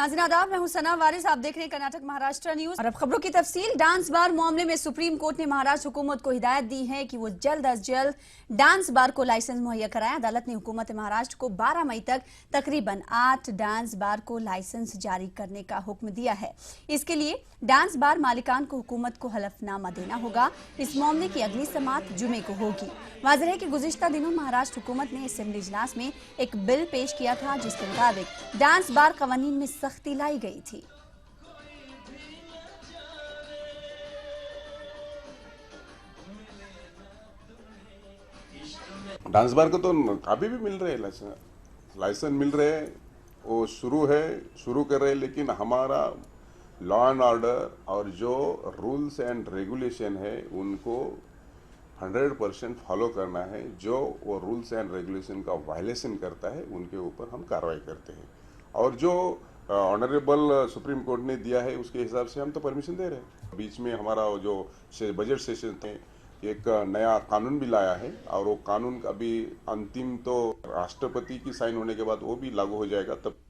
नाज़रीन आदाब, मैं हूं सना वारिस। आप देख रहे हैं कर्नाटक महाराष्ट्र न्यूज। और अब खबरों की तफसील। डांस बार मामले में सुप्रीम कोर्ट ने महाराष्ट्र हुकूमत को हिदायत दी है कि वो जल्द अज जल्द डांस बार को लाइसेंस मुहैया कराएं। अदालत ने हुकूमत महाराष्ट्र को 12 मई तक तकरीबन 8 डांस बार को लाइसेंस जारी करने का हुक्म दिया है। इसके लिए डांस बार मालिकान को हुकूमत को हलफनामा देना होगा। इस मामले की अगली समाअत जुमे को होगी। वाज़ेह है कि गुज़िश्ता दिनों महाराष्ट्र हुकूमत ने असेंबली इजलास में एक बिल पेश किया था जिसके मुताबिक डांस बार कवानीन में सख्ती लाई गई थी। डांस बार को तो अभी भी मिल रहे हैं लाइसेंस मिल रहे हैं, वो शुरू कर रहे हैं, लेकिन हमारा लॉ एंड ऑर्डर और जो रूल्स एंड रेगुलेशन है उनको 100% फॉलो करना है। जो वो रूल्स एंड रेगुलेशन का वायलेशन करता है उनके ऊपर हम कार्रवाई करते हैं, और जो ऑनरेबल सुप्रीम कोर्ट ने दिया है उसके हिसाब से हम तो परमिशन दे रहे हैं। बीच में हमारा जो बजट सेशन थे एक नया कानून भी लाया है, और वो कानून अभी अंतिम तो राष्ट्रपति की साइन होने के बाद वो भी लागू हो जाएगा। तब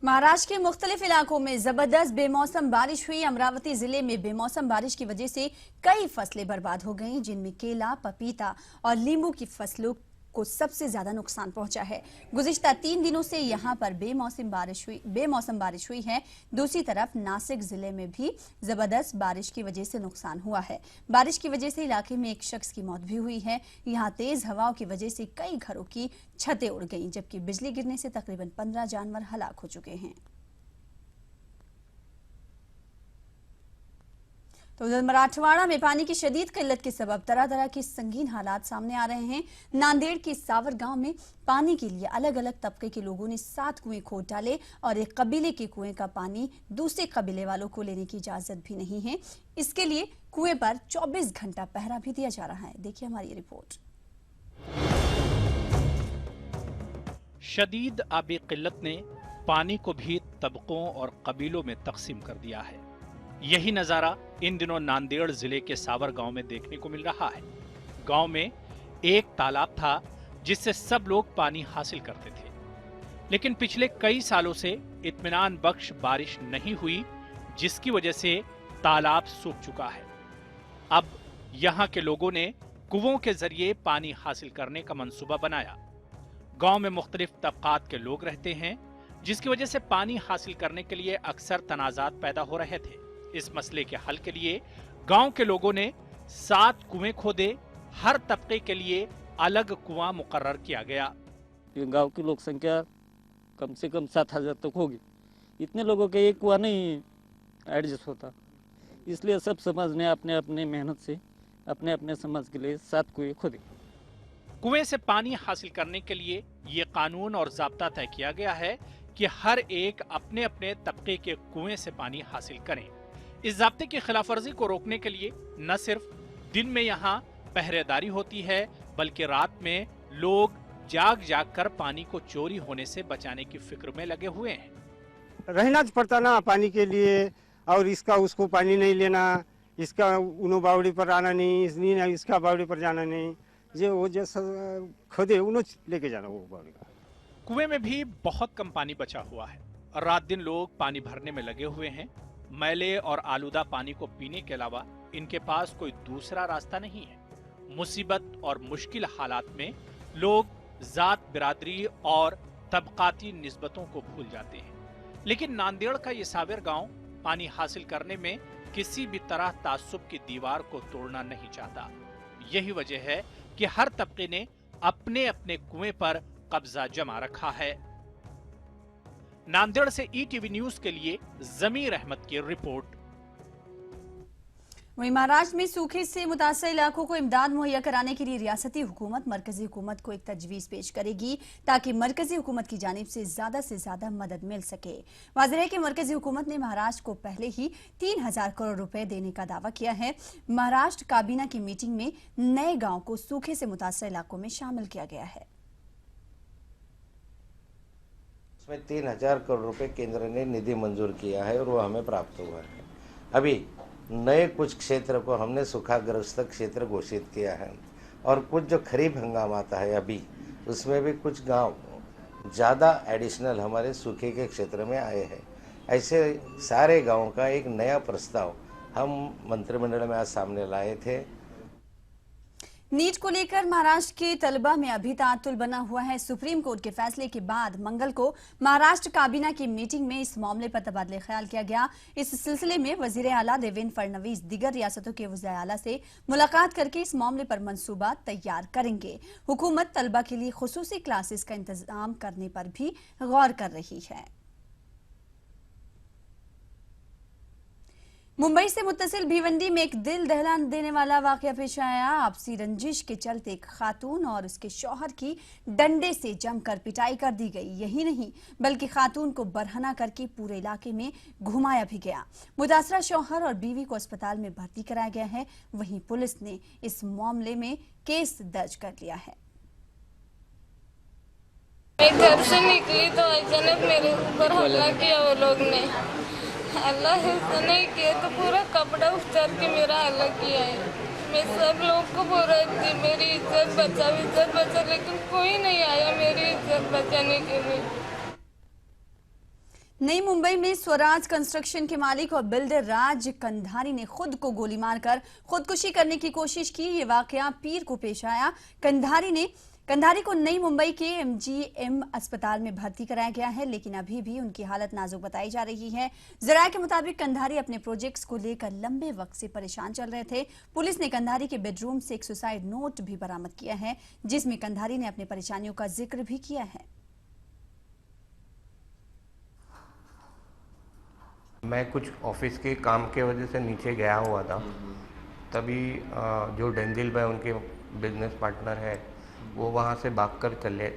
महाराष्ट्र के मुख्तलिफ इलाकों में जबरदस्त बेमौसम बारिश हुई। अमरावती जिले में बेमौसम बारिश की वजह से कई फसलें बर्बाद हो गईं, जिनमें केला, पपीता और नींबू की फसलों को सबसे ज्यादा नुकसान पहुंचा है। गुज़िश्ता 3 दिनों से यहां पर बेमौसम बारिश हुई है। दूसरी तरफ नासिक जिले में भी जबरदस्त बारिश की वजह से नुकसान हुआ है। बारिश की वजह से इलाके में एक शख्स की मौत भी हुई है। यहां तेज हवाओं की वजह से कई घरों की छतें उड़ गईं, जबकि बिजली गिरने से तकरीबन 15 जानवर हलाक हो चुके हैं। तो उधर मराठवाड़ा में पानी की शदीद किल्लत के सबब तरह तरह के संगीन हालात सामने आ रहे हैं। नांदेड़ के सावर गांव में पानी के लिए अलग अलग तबके के लोगों ने 7 कुएं खोद डाले, और एक कबीले के कुएं का पानी दूसरे कबीले वालों को लेने की इजाजत भी नहीं है। इसके लिए कुएं पर 24 घंटा पहरा भी दिया जा रहा है। देखिए हमारी रिपोर्ट। शदीद आबी किल्लत ने पानी को भी तबकों और कबीलों में तकसीम कर दिया है। यही नजारा इन दिनों नांदेड़ जिले के सावर गांव में देखने को मिल रहा है। गांव में एक तालाब था जिससे सब लोग पानी हासिल करते थे, लेकिन पिछले कई सालों से इत्मीनान बख्श बारिश नहीं हुई, जिसकी वजह से तालाब सूख चुका है। अब यहां के लोगों ने कुओं के जरिए पानी हासिल करने का मंसूबा बनाया। गांव में मुख्तलिफ तबकात के लोग रहते हैं, जिसकी वजह से पानी हासिल करने के लिए अक्सर तनाजात पैदा हो रहे थे। इस मसले के हल के लिए गांव के लोगों ने 7 कुएं खोदे। हर तबके के लिए अलग कुआं मुकर्रर किया गया। गांव की लोक संख्या कम से कम 7,000 तक होगी। इतने लोगों के एक कुआं नहीं एडजस्ट होता, इसलिए सब समाज ने अपने अपने मेहनत से अपने अपने समाज के लिए 7 कुएं खोदे। कुएं से पानी हासिल करने के लिए ये कानून और ज़ाब्ता तय किया गया है कि हर एक अपने अपने तबके के कुएं से पानी हासिल करें। इस ज़ाब्ते की खिलाफवर्जी को रोकने के लिए न सिर्फ दिन में यहाँ पहरेदारी होती है, बल्कि रात में लोग जाग जाग कर पानी को चोरी होने से बचाने की फिक्र में लगे हुए हैं। रहना पड़ता ना पानी के लिए, और इसका उसको पानी नहीं लेना, इसका उनो बावड़ी पर आना नहीं, इसका बावड़ी पर जाना नहीं, वो जैसा खोदे उन्हों लेके जाना वो बावड़ी का। कुएं में भी बहुत कम पानी बचा हुआ है और रात दिन लोग पानी भरने में लगे हुए हैं। मैले और आलूदा पानी को पीने के अलावा इनके पास कोई दूसरा रास्ता नहीं है। मुसीबत और मुश्किल हालात में लोग जात, बिरादरी और तबकाती निस्बतों को भूल जाते हैं। लेकिन नांदेड़ का ये सावर गांव पानी हासिल करने में किसी भी तरह तासुब की दीवार को तोड़ना नहीं चाहता। यही वजह है कि हर तबके ने अपने अपने कुएं पर कब्जा जमा रखा है। नांदेड़ से ईटीवी न्यूज के लिए जमीर अहमद की रिपोर्ट। वहीं महाराष्ट्र में सूखे से मुतासर इलाकों को इमदाद मुहैया कराने के लिए रियासती हुकूमत मरकजी हुकूमत को एक तजवीज पेश करेगी, ताकि मरकजी हुकूमत की जानिब से ज्यादा मदद मिल सके। वाज़ेह है कि मरकजी हुकूमत ने महाराष्ट्र को पहले ही 3,000 करोड़ रुपए देने का दावा किया है। महाराष्ट्र काबीना की मीटिंग में नए गाँव को सूखे से मुतासर इलाकों में शामिल किया गया है। इसमें 3,000 करोड़ रुपए केंद्र ने निधि मंजूर किया है और वो हमें प्राप्त हुआ है। अभी नए कुछ क्षेत्र को हमने सूखाग्रस्त क्षेत्र घोषित किया है, और कुछ जो खरीफ हंगाम आता है अभी उसमें भी कुछ गांव ज़्यादा एडिशनल हमारे सूखे के क्षेत्र में आए हैं। ऐसे सारे गांव का एक नया प्रस्ताव हम मंत्रिमंडल में आज सामने लाए थे। नीट को लेकर महाराष्ट्र के तलबा में अभी तातुल बना हुआ है। सुप्रीम कोर्ट के फैसले के बाद मंगल को महाराष्ट्र काबीना की मीटिंग में इस मामले पर तबादले ख्याल किया गया। इस सिलसिले में वजीर आला देवेंद्र फडणवीस दीगर रियासतों के वज़ीर आला से मुलाकात करके इस मामले पर मंसूबा तैयार करेंगे। हुकूमत तलबा के लिए खुसूसी क्लासेस का इंतजाम करने पर भी गौर कर रही है। मुंबई से मुत्तसिल भिवंडी में एक दिल दहला देने वाला वाकया पेश आया। आपसी रंजिश के चलते एक खातून और उसके शौहर की डंडे से जमकर पिटाई कर दी गई। यही नहीं बल्कि खातून को बरहना करके पूरे इलाके में घुमाया भी गया। मुतासरा शौहर और बीवी को अस्पताल में भर्ती कराया गया है। वहीं पुलिस ने इस मामले में केस दर्ज कर लिया है। मैं घर से निकली तो अचानक मेरे ऊपर हमला किया वो लोग ने। अल्लाह से नहीं किया तो पूरा कपड़ा उतार के मेरा अलग किया है। मैं सब लोग को बोल रही थी मेरी इज्जत बचा, लेकिन कोई नहीं आया मेरी इज्जत बचाने के लिए। नई मुंबई में स्वराज कंस्ट्रक्शन के मालिक और बिल्डर राज कंधारी ने खुद को गोली मारकर खुदकुशी करने की कोशिश की। ये वाकया पीर को पेश आया। कंधारी को नई मुंबई के MGM अस्पताल में भर्ती कराया गया है, लेकिन अभी भी उनकी हालत नाजुक बताई जा रही है। जराये के मुताबिक कंधारी अपने प्रोजेक्ट्स को लेकर लंबे वक्त से परेशान चल रहे थे। पुलिस ने कंधारी के बेडरूम से एक सुसाइड नोट भी बरामद किया है, जिसमें कंधारी ने अपनी परेशानियों का जिक्र भी किया है। मैं कुछ ऑफिस के काम के वजह से नीचे गया हुआ था, तभी जो डेंजिल भाई उनके बिजनेस पार्टनर है वो वहाँ से भागकर चले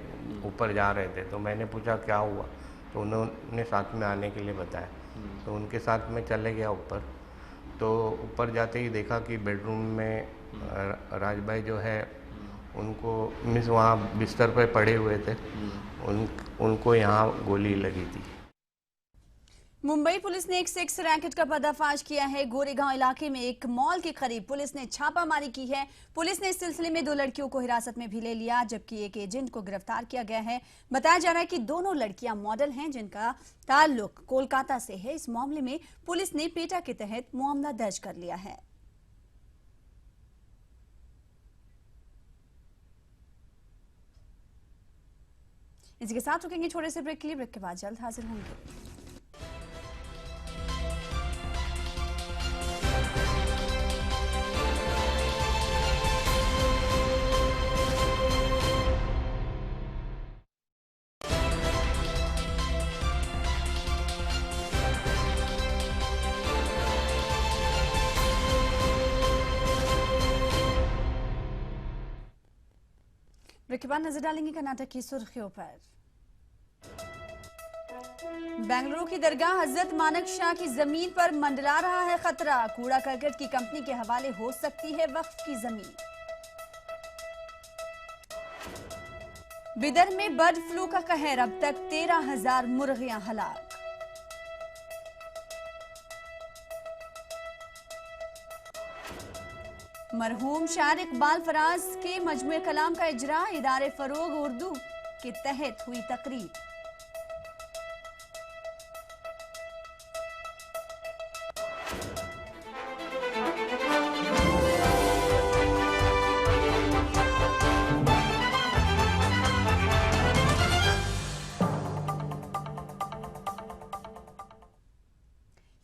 ऊपर जा रहे थे। तो मैंने पूछा क्या हुआ, तो उन्होंने साथ में आने के लिए बताया। तो उनके साथ में चले गया ऊपर। तो ऊपर जाते ही देखा कि बेडरूम में राज भाई जो है उनको मीन्स वहाँ बिस्तर पर पड़े हुए थे, उनको यहाँ गोली लगी थी। मुंबई पुलिस ने एक सेक्स रैकेट का पर्दाफाश किया है। गोरेगांव इलाके में एक मॉल के करीब पुलिस ने छापामारी की है। पुलिस ने इस सिलसिले में 2 लड़कियों को हिरासत में भी ले लिया, जबकि एक एजेंट को गिरफ्तार किया गया है। बताया जा रहा है कि दोनों लड़कियां मॉडल हैं, जिनका ताल्लुक कोलकाता से है। इस मामले में पुलिस ने पेटा के तहत मामला दर्ज कर लिया है। इसी के साथ रुकेंगे छोटे से ब्रेक के लिए। ब्रेक के बाद जल्द हाजिर होंगे। ब्रेक के बाद नजर डालेंगे कर्नाटक की सुर्खियों पर। बेंगलुरु की दरगाह हजरत मानक शाह की जमीन पर मंडरा रहा है खतरा। कूड़ा करकट की कंपनी के हवाले हो सकती है वक्फ की जमीन। बिदर में बर्ड फ्लू का कहर, अब तक 13,000 मुर्गियां हलाक। मरहूम शायर इकबाल फराज के मजमूए कलाम का इजरा, इदारे फरोग उर्दू के तहत हुई तकरीर।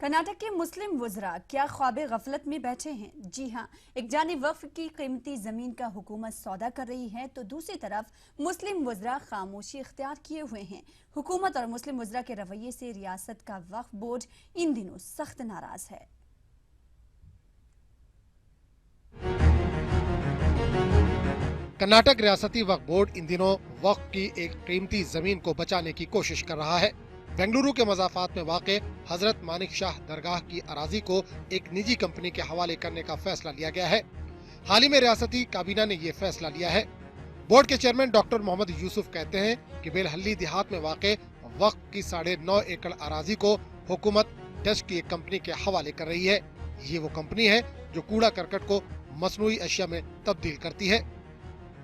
कर्नाटक के मुस्लिम वज़रा क्या ख्वाबे गफलत में बैठे हैं? जी हां, एक जानिब वक्फ की कीमती जमीन का हुकूमत सौदा कर रही है, तो दूसरी तरफ मुस्लिम वज़रा खामोशी इख्तियार किए हुए हैं। हुकूमत और मुस्लिम वज़रा के रवैये से रियासत का वक्फ बोर्ड इन दिनों सख्त नाराज है। कर्नाटक रियासती वक्फ बोर्ड इन दिनों वक्फ की एक कीमती जमीन को बचाने की कोशिश कर रहा है। बेंगलुरु के मज़ाफ़ात में वाक़े हजरत मानिक शाह दरगाह की अराजी को एक निजी कंपनी के हवाले करने का फैसला लिया गया है। हाल ही में रियासती काबीना ने ये फैसला लिया है। बोर्ड के चेयरमैन डॉक्टर मोहम्मद यूसुफ कहते हैं कि बेलहल्ली देहात में वाक़े वक्फ की 9.5 एकड़ अराजी को हुकूमत डच की एक कंपनी के हवाले कर रही है। ये वो कंपनी है जो कूड़ा करकट को मसनूई अशिया में तब्दील करती है।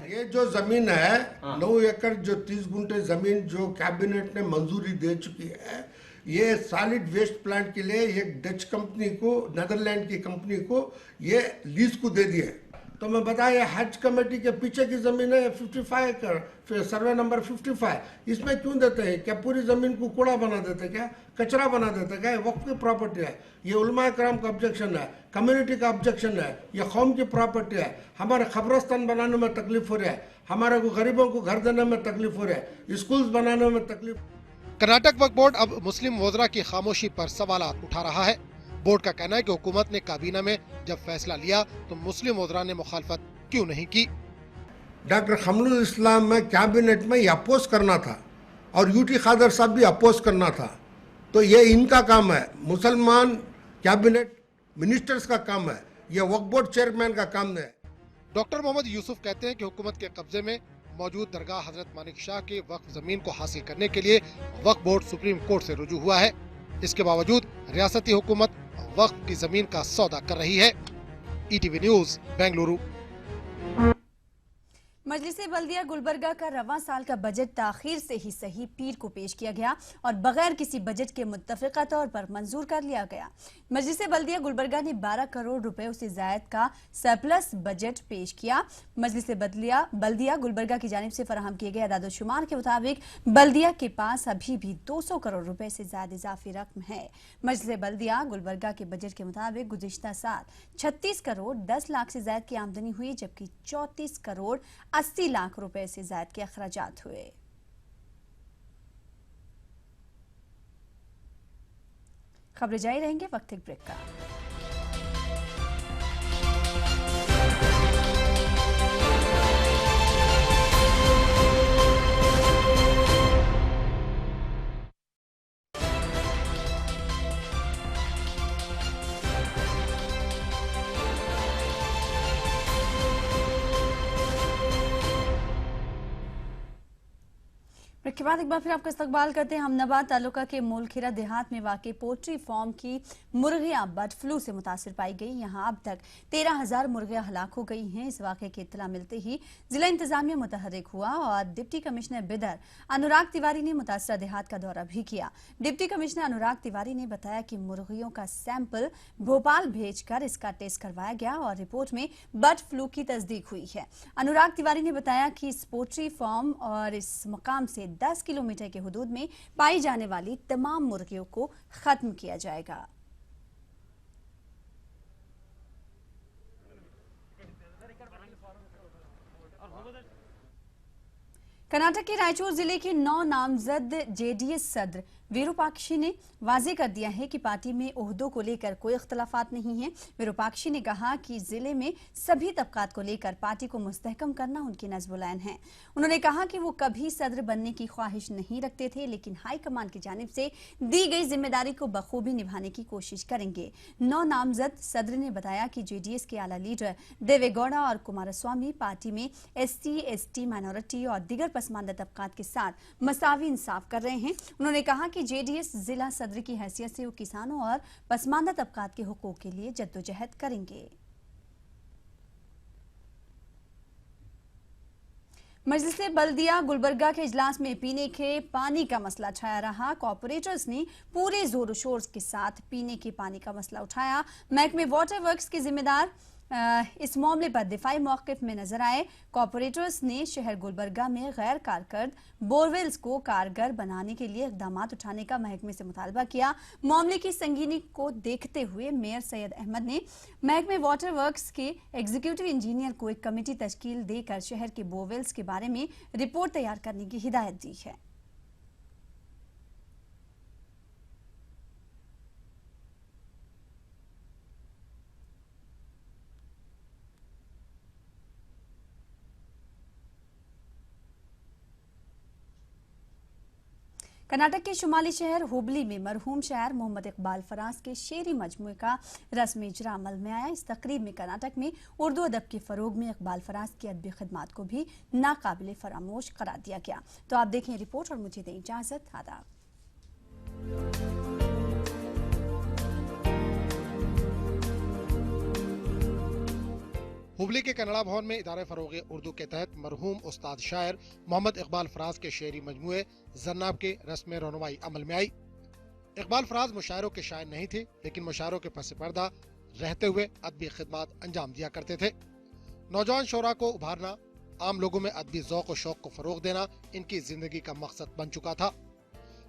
ये जो जमीन है 9 एकड़ जो 30 गुंठे जमीन जो कैबिनेट ने मंजूरी दे चुकी है, ये सॉलिड वेस्ट प्लांट के लिए एक डच कंपनी को, नेदरलैंड की कंपनी को ये लीज को दे दिए। तो मैं बताया हज कमेटी के पीछे की जमीन है 55 एकड़, फिर सर्वे नंबर 55, इसमें क्यों देते हैं? क्या पूरी जमीन को कूड़ा बना देते, क्या कचरा बना देते क्या? वक्फ की प्रॉपर्टी है, ये उलमा कराम का ऑब्जेक्शन है, कम्युनिटी का ऑब्जेक्शन है, ये कौम की प्रॉपर्टी है। हमारे खबरस्तान बनाने में तकलीफ हो रहा है, हमारे को गरीबों को घर देने में तकलीफ हो रहा है, स्कूल्स बनाने में तकलीफ। कर्नाटक वक्फ बोर्ड अब मुस्लिम वज़रा की खामोशी पर सवालात उठा रहा है। बोर्ड का कहना है कि हुकूमत ने काबीना में जब फैसला लिया तो मुस्लिम वज़रा ने मुखालफत क्यों नहीं की। डॉक्टर खमरुल इस्लाम में कैबिनेट में ये अपोज करना था और यूटी खादर साहब भी अपोज करना था, तो ये इनका काम है, मुसलमान कैबिनेट मिनिस्टर्स का काम है, ये वक्फ बोर्ड चेयरमैन का काम है। डॉक्टर मोहम्मद यूसुफ कहते हैं कि हुकूमत के कब्जे में मौजूद दरगाह हजरत मानिक शाह के वक्फ जमीन को हासिल करने के लिए वक्फ बोर्ड सुप्रीम कोर्ट से रुजू हुआ है। इसके बावजूद रियासती हुकूमत वक्फ की जमीन का सौदा कर रही है। ETV news Bengaluru. मजलिस बल्दिया गुलबर्गा का रवां साल का बजट ताखीर से ही सही पीर को पेश किया गया और बगैर किसी बजट के मुत्तफ़िक़ा तौर पर मंजूर कर लिया गया। मजलिस बल्दिया गुलबर्गा ने 12 करोड़ रुपए से ज़ायद का सरप्लस बजट पेश किया। मजलिस बल्दिया गुलबर्गा की जानिब से फराहम किए गए अदाद-ओ-शुमार के मुताबिक बल्दिया के पास अभी भी 200 करोड़ रुपए से ज़्यादा इजाफी रकम है। मजलिस बल्दिया गुलबर्गा के बजट के मुताबिक गुज़िश्ता साल 36 करोड़ 10 लाख से ज़्यादा की आमदनी हुई, जबकि 34 करोड़ 80 लाख रुपए से ज्यादा के अखराजात हुए। खबरें जारी रहेंगे, वक्त एक ब्रेक का। के बाद एक बार फिर आपका इस्तकबाल करते हैं। हमनबाद तालुका के मोलखेरा देहात में वाक़ई पोल्ट्री फार्म की मुर्गियां बर्ड फ्लू से मुतासिर पाई गई। यहां अब तक 13,000 मुर्गियां हलाक हो गई हैं। इस वाक़े की इत्तला मिलते ही जिला इंतजामिया मुतहर्रिक हुआ और डिप्टी कमिश्नर बिदर अनुराग तिवारी ने मुतासरा देहात का दौरा भी किया। डिप्टी कमिश्नर अनुराग तिवारी ने बताया कि मुर्गियों का सैंपल भोपाल भेजकर इसका टेस्ट करवाया गया और रिपोर्ट में बर्ड फ्लू की तस्दीक हुई है। अनुराग तिवारी ने बताया कि इस पोल्ट्री फार्म और इस मकाम से 10 किलोमीटर के हुदूद में पाई जाने वाली तमाम मुर्गियों को खत्म किया जाएगा। कर्नाटक के रायचूर जिले के 9 नामजद जेडीएस सदर विरूपाक्षी ने वाजे कर दिया है कि पार्टी में ओहदों को लेकर कोई इख्तलाफात नहीं है। विरूपाक्षी ने कहा कि जिले में सभी तबकात को लेकर पार्टी को मुस्तहकम करना उनकी नज़्ब-उल-ऐन है। उन्होंने कहा कि वो कभी सदर बनने की ख्वाहिश नहीं रखते थे, लेकिन हाईकमान की जानिब से दी गई जिम्मेदारी को बखूबी निभाने की कोशिश करेंगे। 9 नामजद सदर ने बताया कि जेडीएस के आला लीडर देवेगौड़ा और कुमारस्वामी पार्टी में SC, ST, माइनॉरिटी और दीगर पसमानदा तबकात के साथ मसावी इंसाफ कर रहे हैं। उन्होंने कहा कि जेडीएस जिला सदर की हैसियत से वो किसानों और पसमानदा तबकात के हुकूक के लिए जद्दोजहद करेंगे। मजलिस बल्दिया गुलबर्गा के इजलास में पीने के पानी का मसला छाया रहा। कॉर्पोरेटर्स ने पूरे जोर शोर के साथ पीने के पानी का मसला उठाया। महकमे वाटर वर्क्स के जिम्मेदार इस मामले पर दिफाई मौक़िफ़ में नजर आए। कॉर्पोरेटर्स ने शहर गुलबर्गा में गैर कारकर्द बोरवेल्स को कारगर बनाने के लिए इक़दाम उठाने का महकमे से मुतालबा किया। मामले की संगीनी को देखते हुए मेयर सैयद अहमद ने महकमे वाटर वर्क्स के एग्जीक्यूटिव इंजीनियर को एक कमेटी तश्कील देकर शहर के बोरवेल्स के बारे में रिपोर्ट तैयार करने की हिदायत दी है। कर्नाटक के शुमाली शहर हुबली में मरहूम शायर मोहम्मद इकबाल फराज के शेरी मजमूए का रस्मी इजरा अमल में आया। इस तकरीब में कर्नाटक में उर्दू अदब के फरोग में इकबाल फराज की अदबी खिदमात को भी नाकाबिले फरामोश करार दिया गया। तो आप देखें रिपोर्ट और मुझे दें इजाजत। आदाब। हुबली के कन्नड़ा भवन में इदारे फरोग उर्दू के तहत मरहूम उस्ताद शायर मोहम्मद इकबाल फराज के शेरी मजमूए जन्नाब के रस्म रौनमाई अमल में आई। इकबाल फराज मुशायरों के शायर नहीं थे, लेकिन मुशायरों के पस पर्दा रहते हुए अदबी खिदमत अंजाम दिया करते थे। नौजवान शोरा को उभारना, आम लोगों में अदबी ज़ौक़ और शौक़ को फरोग देना इनकी जिंदगी का मकसद बन चुका था।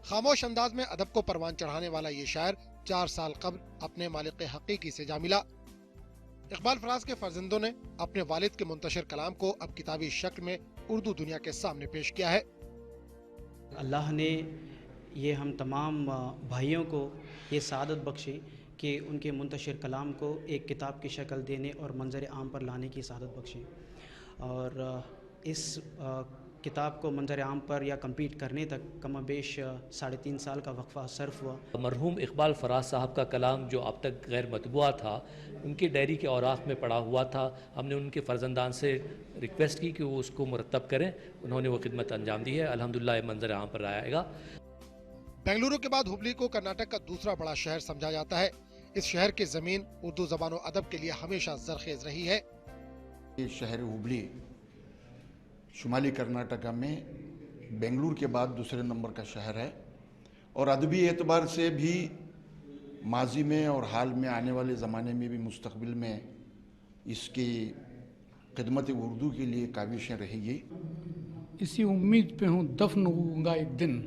खामोश अंदाज में अदब को परवान चढ़ाने वाला ये शायर 4 साल कबल अपने मालिक हकीकी से जा मिला। इकबाल फराज के फर्जंदों ने अपने वालिद के मुंतशिर कलाम को अब किताबी शक्ल में उर्दू दुनिया के सामने पेश किया है। अल्लाह ने ये हम तमाम भाइयों को ये सादत बख्शी कि उनके मुंतशिर कलाम को एक किताब की शक्ल देने और मंजर आम पर लाने की सादत बख्शी, और इस किताब को मंजर आम पर या कम्पीट करने तक कमोबेश 3.5 साल का वक्फा सर्फ हुआ। मरहूम इकबाल फराज साहब का कलाम जो अब तक गैर मतबूआ था, उनकी डायरी के औराक में पड़ा हुआ था। हमने उनके फर्जंदान से रिक्वेस्ट की कि वो उसको मुरतब करें। उन्होंने वो खिदमत अंजाम दी है। अल्हम्दुलिल्लाह ये मंजर आम पर आएगा। बेंगलुरु के बाद हुबली को कर्नाटक का दूसरा बड़ा शहर समझा जाता है। इस शहर की जमीन उर्दू ज़बान और अदब के लिए हमेशा जरखेज रही है। ये शहर हुबली शुमाली कर्नाटका में बेंगलुरु के बाद दूसरे नंबर का शहर है, और अदबी एतबार से भी माजी में और हाल में आने वाले ज़माने में भी मुस्तकबिल में इसकी खिदमत उर्दू के लिए काबिशें रहेगी। इसी उम्मीद पे हूँ दफन होऊंगा एक दिन,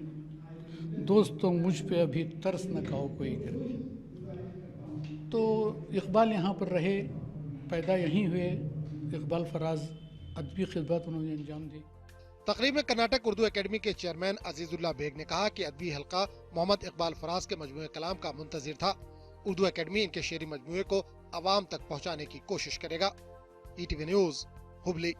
दोस्तों मुझ पे अभी तरस न खाओ कोई गर्मी। तो इकबाल यहाँ पर रहे, पैदा यहीं हुए। इकबाल फराज अदबी खिदमत उन्होंने अंजाम दी। तकरीब में कर्नाटक उर्दू एकेडमी के चेयरमैन अजीजुल्लाह बेग ने कहा कि अदबी हल्का मोहम्मद इकबाल फराज के मजमूए कलाम का मुंतजिर था। उर्दू एकेडमी इनके शेरी मजमूए को अवाम तक पहुँचाने की कोशिश करेगा। ETV news, Hubli.